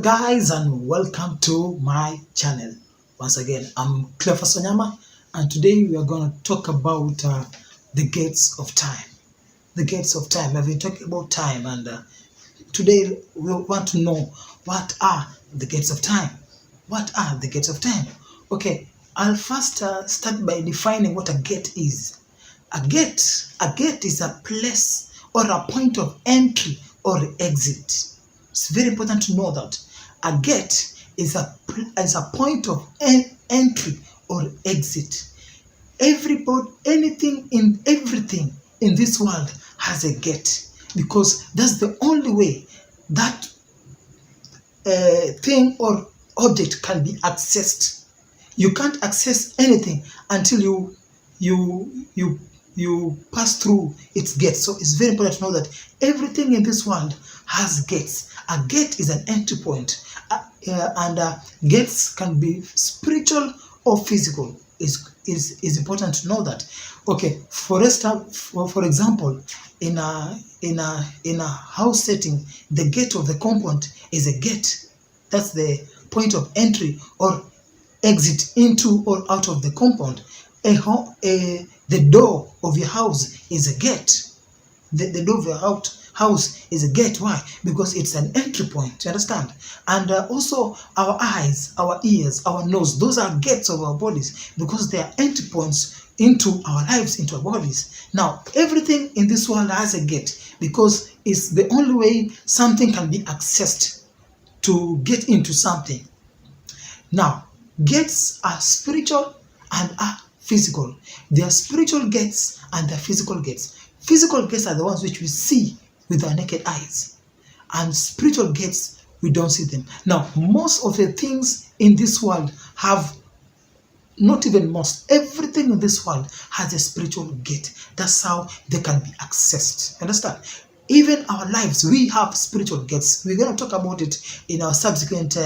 guys, and welcome to my channel. Once again, I'm Cleophas Sonyama, and today we are going to talk about the gates of time. The gates of time. I've been talking about time, and today we want to know, what are the gates of time? What are the gates of time? Okay, I'll first start by defining what a gate is. A gate is a place or a point of entry or exit. It's very important to know that a gate is a point of entry or exit. Everything in this world has a gate, because that's the only way that thing or object can be accessed. You can't access anything until you pass through its gates. So it's very important to know that everything in this world has gates. A gate is an entry point, and gates can be spiritual or physical. Is important to know that. Okay, for example, in a house setting, the gate of the compound is a gate. That's the point of entry or exit into or out of the compound. The door of your house is a gate. The door of your house is a gate. Why? Because it's an entry point. You understand? And also our eyes, our ears, our nose, those are gates of our bodies, because they are entry points into our lives, into our bodies. Now, everything in this world has a gate, because it's the only way something can be accessed to get into something. Now, gates are spiritual and are physical. There are spiritual gates and there are physical gates. Physical gates are the ones which we see with our naked eyes, and spiritual gates, we don't see them. Now, most of the things in this world have, not even most, everything in this world has a spiritual gate. That's how they can be accessed. Understand? Even our lives, we have spiritual gates. We're going to talk about it in our subsequent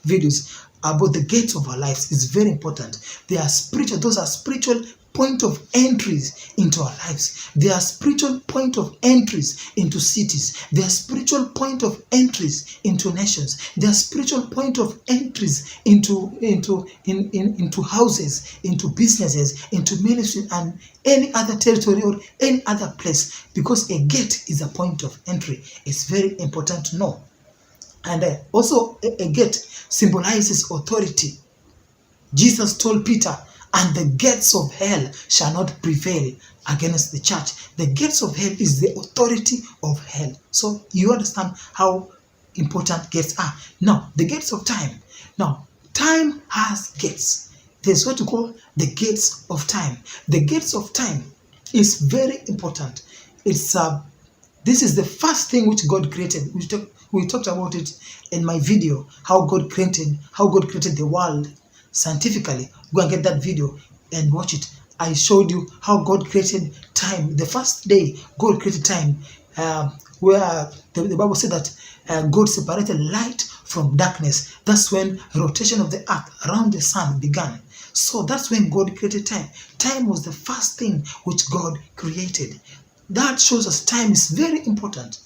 videos about the gates of our lives. Is very important. They are spiritual. Those are spiritual point of entries into our lives. They are spiritual point of entries into cities. They are spiritual point of entries into nations. They are spiritual point of entries into houses, into businesses, into ministry, and any other territory or any other place. Because a gate is a point of entry. It's very important to know. And also a gate symbolizes authority. Jesus told Peter, and the gates of hell shall not prevail against the church. The gates of hell is the authority of hell. So you understand how important gates are. Now, the gates of time. Now, time has gates. There's what you call the gates of time. The gates of time is very important. It's this is the first thing which God created. We talked about it in my video, how God created the world scientifically. Go and get that video and watch it. I showed you how God created time. The first day God created time, where the Bible said that God separated light from darkness. That's when rotation of the earth around the sun began. So that's when God created time. Time was the first thing which God created. That shows us time is very important.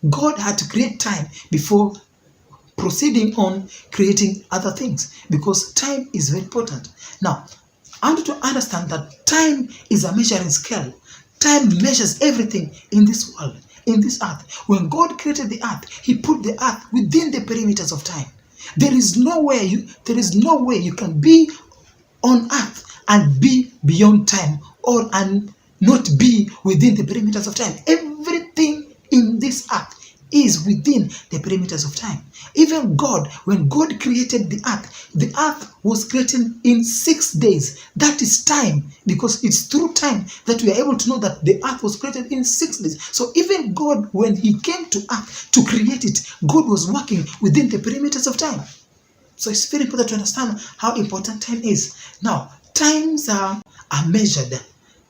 God had to create time before proceeding on creating other things, because time is very important. Now, I want you to understand that time is a measuring scale. Time measures everything in this world, in this earth. When God created the earth, He put the earth within the perimeters of time. There is no way you can be on earth and be beyond time, and not be within the perimeters of time. Everything in this earth is within the perimeters of time. Even God, when God created the earth was created in 6 days. That is time, because it's through time that we are able to know that the earth was created in 6 days. So even God, when He came to earth to create it, God was working within the perimeters of time. So it's very important to understand how important time is. Now, times are measured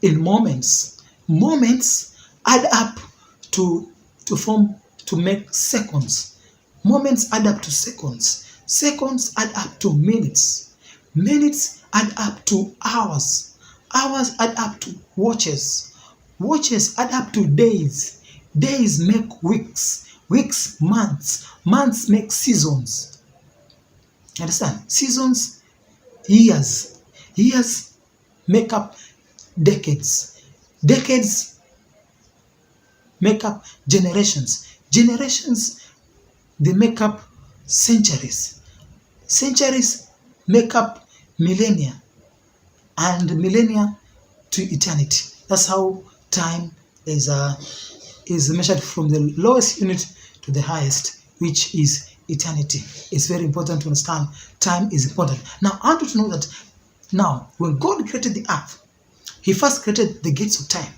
in moments. Moments add up to make seconds. Moments add up to seconds. Seconds add up to minutes. Minutes add up to hours. Hours add up to watches. Watches add up to days. Days make weeks. weeks, months. Months make seasons. Understand? Seasons, years. Years make up decades. Decades make up generations. Generations, they make up centuries. Centuries make up millennia. And millennia to eternity. That's how time is measured from the lowest unit to the highest, which is eternity. It's very important to understand time is important. Now, I want you to know that now, when God created the earth, He first created the gates of time.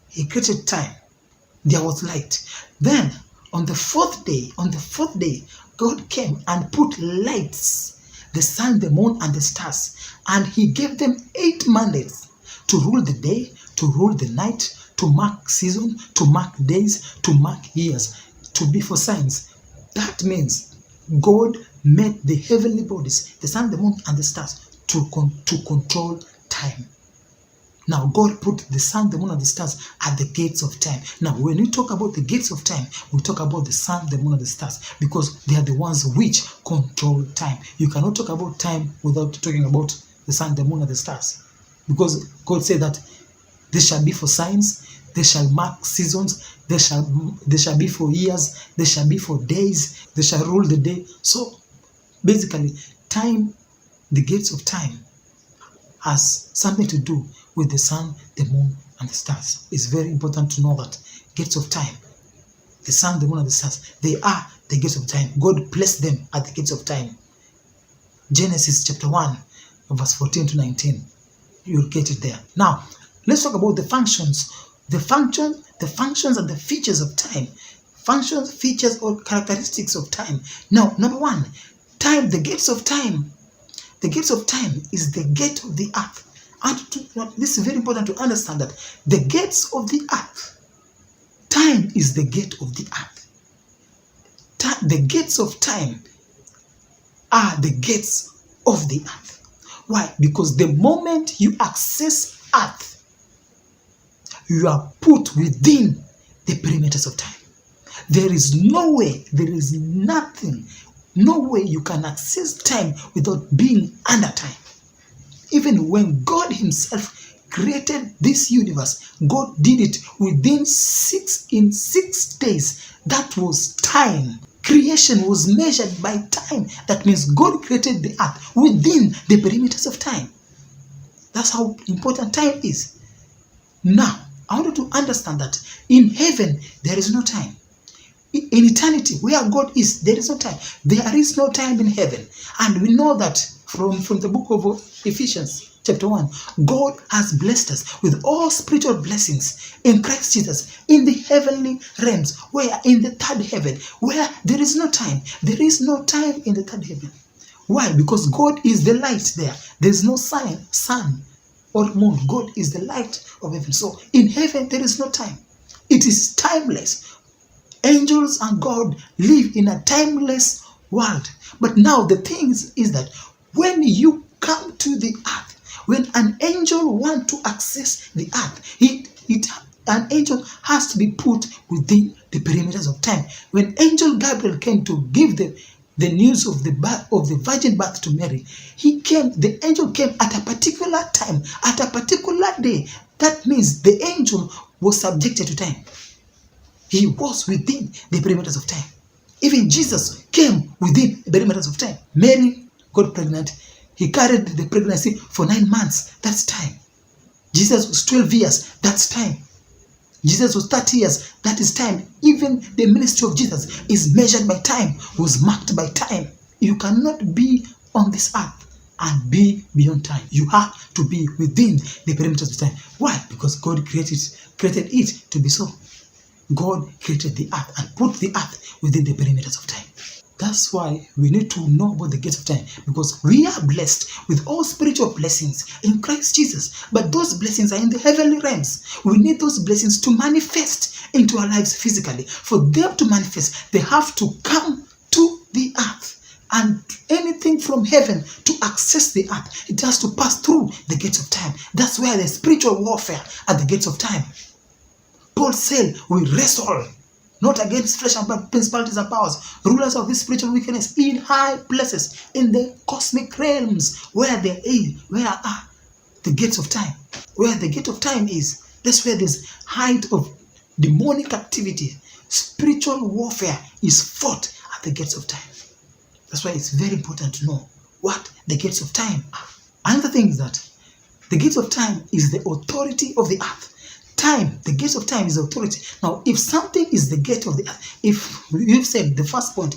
He created time. There was light. Then, on the fourth day, God came and put lights, the sun, the moon, and the stars. And He gave them 8 mandates to rule the day, to rule the night, to mark season, to mark days, to mark years, to be for signs. That means God made the heavenly bodies, the sun, the moon, and the stars, to control time. Now, God put the sun, the moon, and the stars at the gates of time. Now, when we talk about the gates of time, we talk about the sun, the moon, and the stars, because they are the ones which control time. You cannot talk about time without talking about the sun, the moon, and the stars. Because God said that they shall be for signs, they shall mark seasons, they shall be for years, they shall be for days, they shall rule the day. So, basically, time, the gates of time, has something to do with the sun, the moon, and the stars. It's very important to know that gates of time, the sun, the moon, and the stars, they are the gates of time. God placed them at the gates of time. Genesis chapter 1, verse 14 to 19. You'll get it there. Now, let's talk about the functions. The functions and the features of time. Functions, features, or characteristics of time. Now, number 1, time, the gates of time. The gates of time is the gate of the earth. And this is very important to understand that the gates of the earth, time is the gate of the earth. The gates of time are the gates of the earth. Why? Because the moment you access earth, you are put within the perimeters of time. There is no way, there is nothing, no way you can access time without being under time. Even when God Himself created this universe, God did it in 6 days. That was time. Creation was measured by time. That means God created the earth within the perimeters of time. That's how important time is. Now, I want you to understand that in heaven, there is no time. In eternity, where God is, there is no time. There is no time in heaven. And we know that from the book of Ephesians chapter 1, God has blessed us with all spiritual blessings in Christ Jesus in the heavenly realms, where in the third heaven, where there is no time. There is no time in the third heaven. Why? Because God is the light there. There is no sun or moon. God is the light of heaven. So in heaven, there is no time. It is timeless. Angels and God live in a timeless world. But now the thing is that when you come to the earth, when an angel wants to access the earth, an angel has to be put within the perimeters of time. When angel Gabriel came to give the news of the virgin birth to Mary, the angel came at a particular time, at a particular day. That means the angel was subjected to time. He was within the perimeters of time. Even Jesus came within the perimeters of time. Mary got pregnant. He carried the pregnancy for 9 months. That's time. Jesus was 12 years. That's time. Jesus was 30 years. That is time. Even the ministry of Jesus is measured by time, was marked by time. You cannot be on this earth and be beyond time. You have to be within the perimeters of time. Why? Because God created it to be so. God created the earth and put the earth within the perimeters of time. That's why we need to know about the gates of time, because we are blessed with all spiritual blessings in Christ Jesus. But those blessings are in the heavenly realms. We need those blessings to manifest into our lives physically. For them to manifest, they have to come to the earth. And anything from heaven to access the earth, it has to pass through the gates of time. That's where the spiritual warfare at the gates of time. Paul said, we wrestle not against flesh and blood, principalities and powers, rulers of this spiritual wickedness in high places, in the cosmic realms, where are the gates of time. Where the gate of time is, that's where this height of demonic activity, spiritual warfare is fought at the gates of time. That's why it's very important to know what the gates of time are. Another thing is that the gates of time is the authority of the earth. Time, the gates of time is authority. Now, if something is the gate of the earth, if you've said the first point,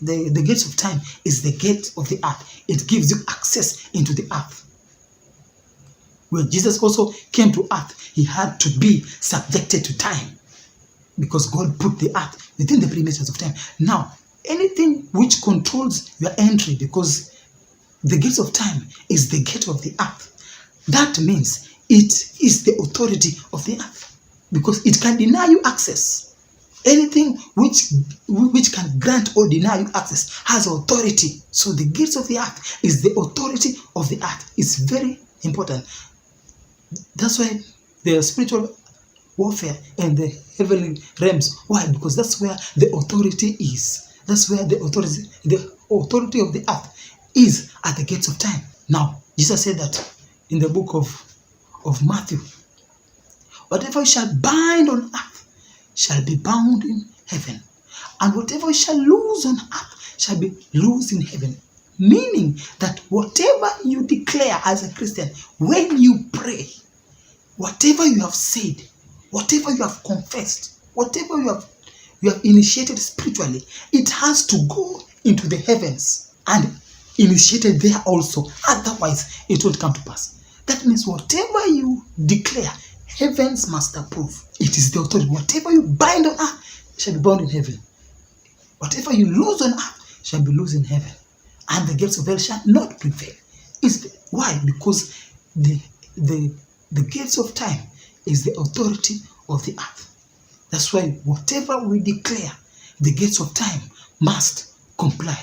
the gates of time is the gate of the earth, it gives you access into the earth. When Jesus also came to earth, he had to be subjected to time because God put the earth within the perimeters of time. Now, anything which controls your entry, because the gates of time is the gate of the earth, that means it is the authority of the earth because it can deny you access. Anything which can grant or deny you access has authority. So the gates of the earth is the authority of the earth. It's very important. That's why the spiritual warfare and the heavenly realms. Why? Because that's where the authority is. That's where the authority of the earth is, at the gates of time. Now, Jesus said that in the book of Matthew, whatever you shall bind on earth shall be bound in heaven, and whatever you shall loose on earth shall be loosed in heaven. Meaning that whatever you declare as a Christian, when you pray, whatever you have said, whatever you have confessed, whatever you have initiated spiritually, it has to go into the heavens and initiated there also. Otherwise, it won't come to pass. That means whatever you declare, heavens must approve. It is the authority. Whatever you bind on earth shall be bound in heaven. Whatever you loose on earth shall be loosed in heaven. And the gates of hell shall not prevail. Why? Because the gates of time is the authority of the earth. That's why whatever we declare, the gates of time must comply.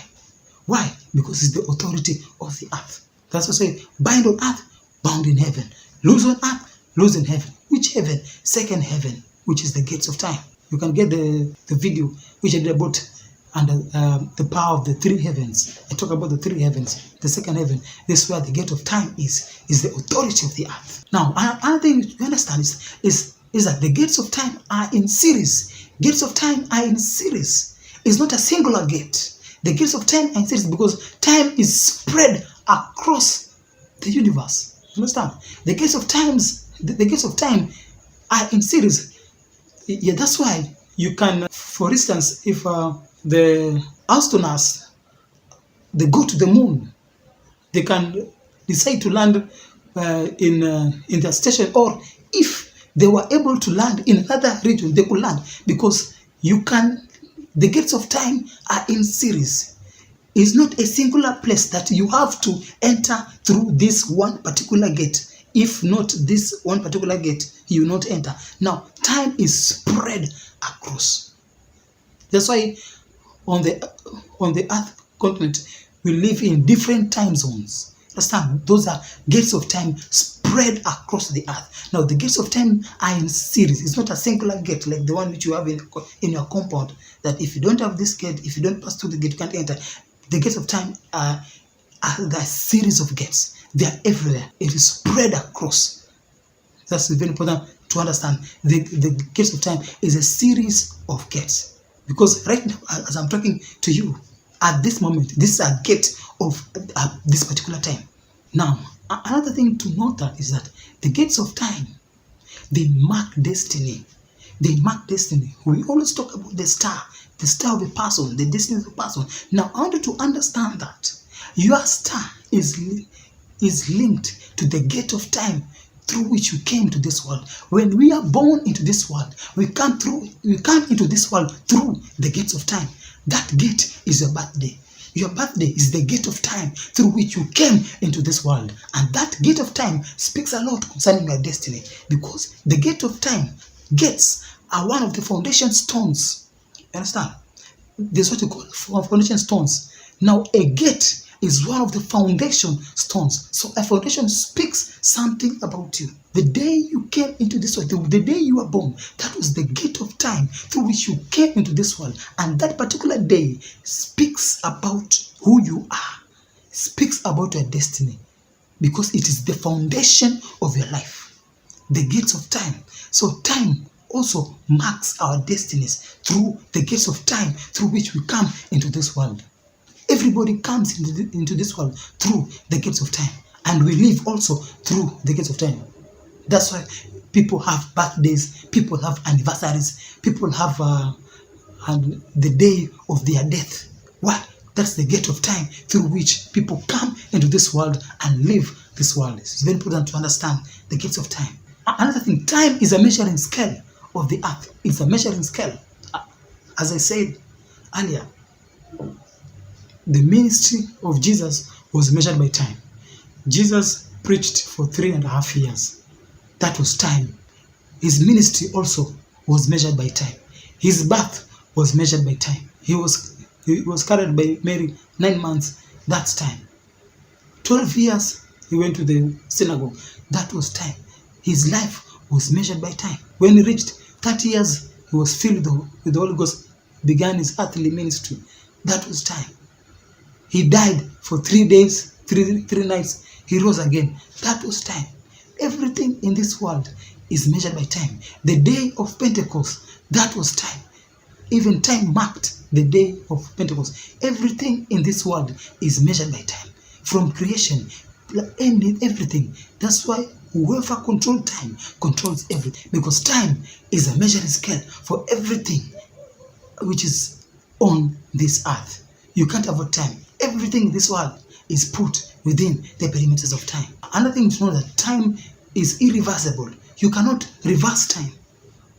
Why? Because it's the authority of the earth. That's what I say, bind on earth, bound in heaven. Loose on earth, loose in heaven. Which heaven? Second heaven, which is the gates of time. You can get the video which I did about the power of the three heavens. I talk about the three heavens. The second heaven, this is where the gate of time is the authority of the earth. Now, another thing you understand is that the gates of time are in series. Gates of time are in series. It's not a singular gate. The gates of time are in series because time is spread across the universe. You understand? The gates of time are in series. Yeah, that's why you can, for instance, if the astronauts, they go to the moon, they can decide to land in their station, or if they were able to land in another region, they could land, because the gates of time are in series. It's not a singular place that you have to enter through this one particular gate. If not this one particular gate, you will not enter. Now, time is spread across. That's why on the earth continent, we live in different time zones. Understand? Those are gates of time spread across the earth. Now, the gates of time are in series. It's not a singular gate like the one which you have in your compound, that if you don't have this gate, if you don't pass through the gate, you can't enter. The gates of time are the series of gates. They are everywhere. It is spread across. That's very important to understand. The gates of time is a series of gates. Because right now, as I'm talking to you, at this moment, this is a gate of this particular time. Now, another thing to note is that the gates of time, they mark destiny. They mark destiny. We always talk about the star of a person, the destiny of a person. Now, I want you to understand that your star is linked to the gate of time through which you came to this world. When we are born into this world, we come into this world through the gates of time. That gate is your birthday. Your birthday is the gate of time through which you came into this world. And that gate of time speaks a lot concerning your destiny, because the gate of time, gates are one of the foundation stones. You understand? This is what you call foundation stones. Now, a gate is one of the foundation stones. So a foundation speaks something about you. The day you came into this world, the day you were born, that was the gate of time through which you came into this world. And that particular day speaks about who you are, speaks about your destiny, because it is the foundation of your life, the gates of time. So time also marks our destinies through the gates of time through which we come into this world. Everybody comes into this world through the gates of time, and we live also through the gates of time. That's why people have birthdays, people have anniversaries, people have the day of their death. Why? That's the gate of time through which people come into this world and live this world. It's very important to understand the gates of time. Another thing, time is a measuring scale of the earth. It's a measuring scale. As I said earlier, the ministry of Jesus was measured by time. Jesus preached for 3.5 years. That was time. His ministry also was measured by time. His birth was measured by time. He was carried by Mary 9 months. That's time. 12 years he went to the synagogue. That was time. His life was measured by time. When he reached 30 years, he was filled with the Holy Ghost, began his earthly ministry. That was time. He died for 3 days, three nights. He rose again. That was time. Everything in this world is measured by time. The day of Pentecost, that was time. Even time marked the day of Pentecost. Everything in this world is measured by time. From creation, everything. That's why whoever controls time controls everything. Because time is a measuring scale for everything which is on this earth. You can't avoid time. Everything in this world is put within the perimeters of time. Another thing to know that time is irreversible. You cannot reverse time.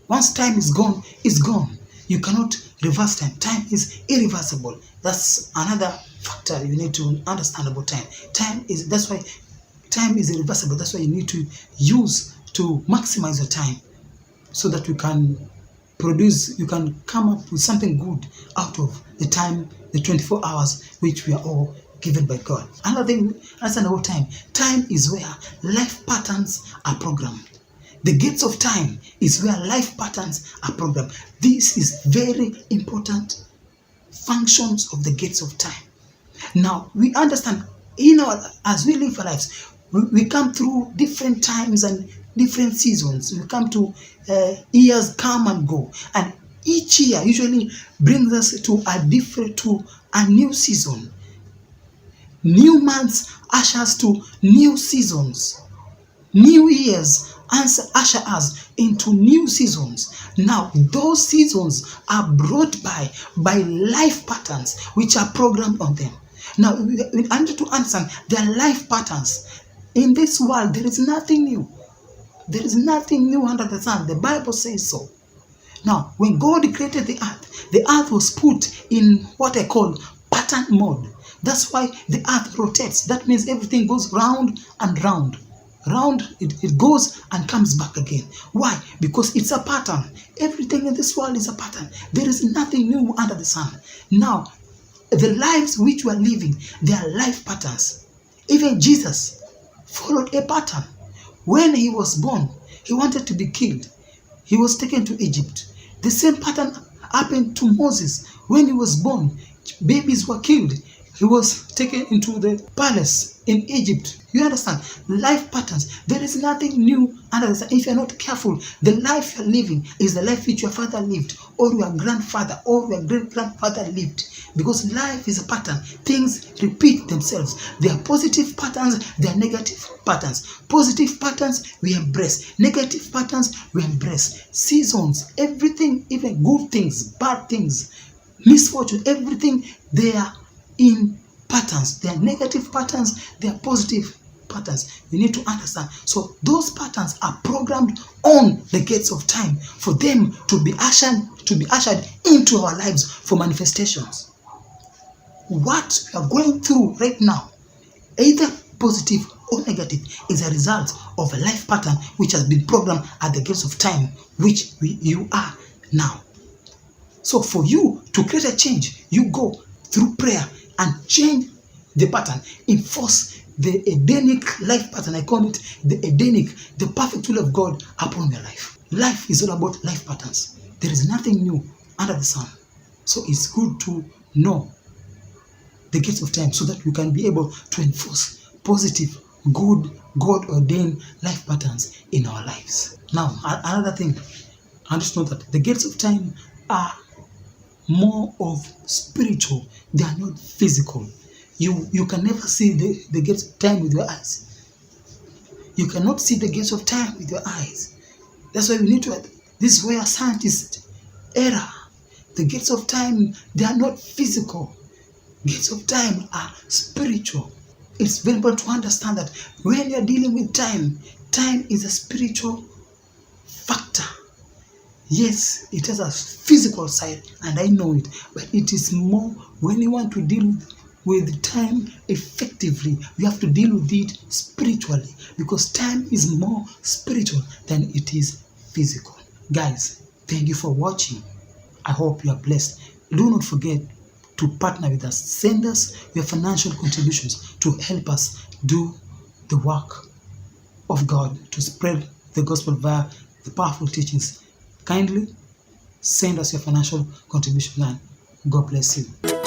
Once time is gone, it's gone. You cannot reverse time. Time is irreversible. That's another factor you need to understand about time. That's why time is irreversible. That's why you need to use to maximize your time so that you can come up with something good out of the time, the 24 hours which we are all given by God. Another thing, understand about time. Time is where life patterns are programmed. The gates of time is where life patterns are programmed. This is very important functions of the gates of time. Now, we understand, as we live our lives, we come through different times and different seasons. We come to years come and go. And each year usually brings us to a new season. New months ushers to new seasons. New years usher us into new seasons. Now, those seasons are brought by life patterns which are programmed on them. Now, we need to understand their life patterns. In this world, there is nothing new. There is nothing new under the sun. The Bible says so. Now, when God created the earth was put in what I call pattern mode. That's why the earth rotates. That means everything goes round and round. It goes and comes back again. Why? Because it's a pattern. Everything in this world is a pattern. There is nothing new under the sun. Now, the lives which we are living, they are life patterns. Even Jesus followed a pattern. When he was born, he wanted to be killed. He was taken to Egypt. The same pattern happened to Moses. When he was born, babies were killed. He was taken into the palace in Egypt. You understand? Life patterns. There is nothing new under the sun. If you're not careful, the life you're living is the life which your father lived, or your grandfather, or your great-grandfather lived. Because life is a pattern. Things repeat themselves. There are positive patterns, there are negative patterns. Positive patterns, we embrace. Negative patterns, we embrace. Seasons, everything, even good things, bad things, misfortune, everything, they are in patterns. They are negative patterns, they are positive patterns. You need to understand. So those patterns are programmed on the gates of time for them to be ushered into our lives for manifestations. What we are going through right now, either positive or negative, is a result of a life pattern which has been programmed at the gates of time, which you are now. So for you to create a change, you go through prayer and change the pattern, enforce the Edenic life pattern. I call it the Edenic, the perfect will of God upon your life. Life is all about life patterns. There is nothing new under the sun. So it's good to know the gates of time so that we can be able to enforce positive, good, God-ordained life patterns in our lives. Now, another thing, I just know that the gates of time are more of spiritual. They are not physical. You can never see the gates of time with your eyes. You cannot see the gates of time with your eyes. That's why we need to, this is where scientists error. The gates of time, they are not physical. Gates of time are spiritual. It's very important to understand that when you're dealing with time, time is a spiritual factor. Yes, it has a physical side, and I know it, but it is more when you want to deal with time effectively, you have to deal with it spiritually, because time is more spiritual than it is physical. Guys, thank you for watching. I hope you are blessed. Do not forget to partner with us. Send us your financial contributions to help us do the work of God, to spread the gospel via the powerful teachings. Kindly send us your financial contribution, and God bless you.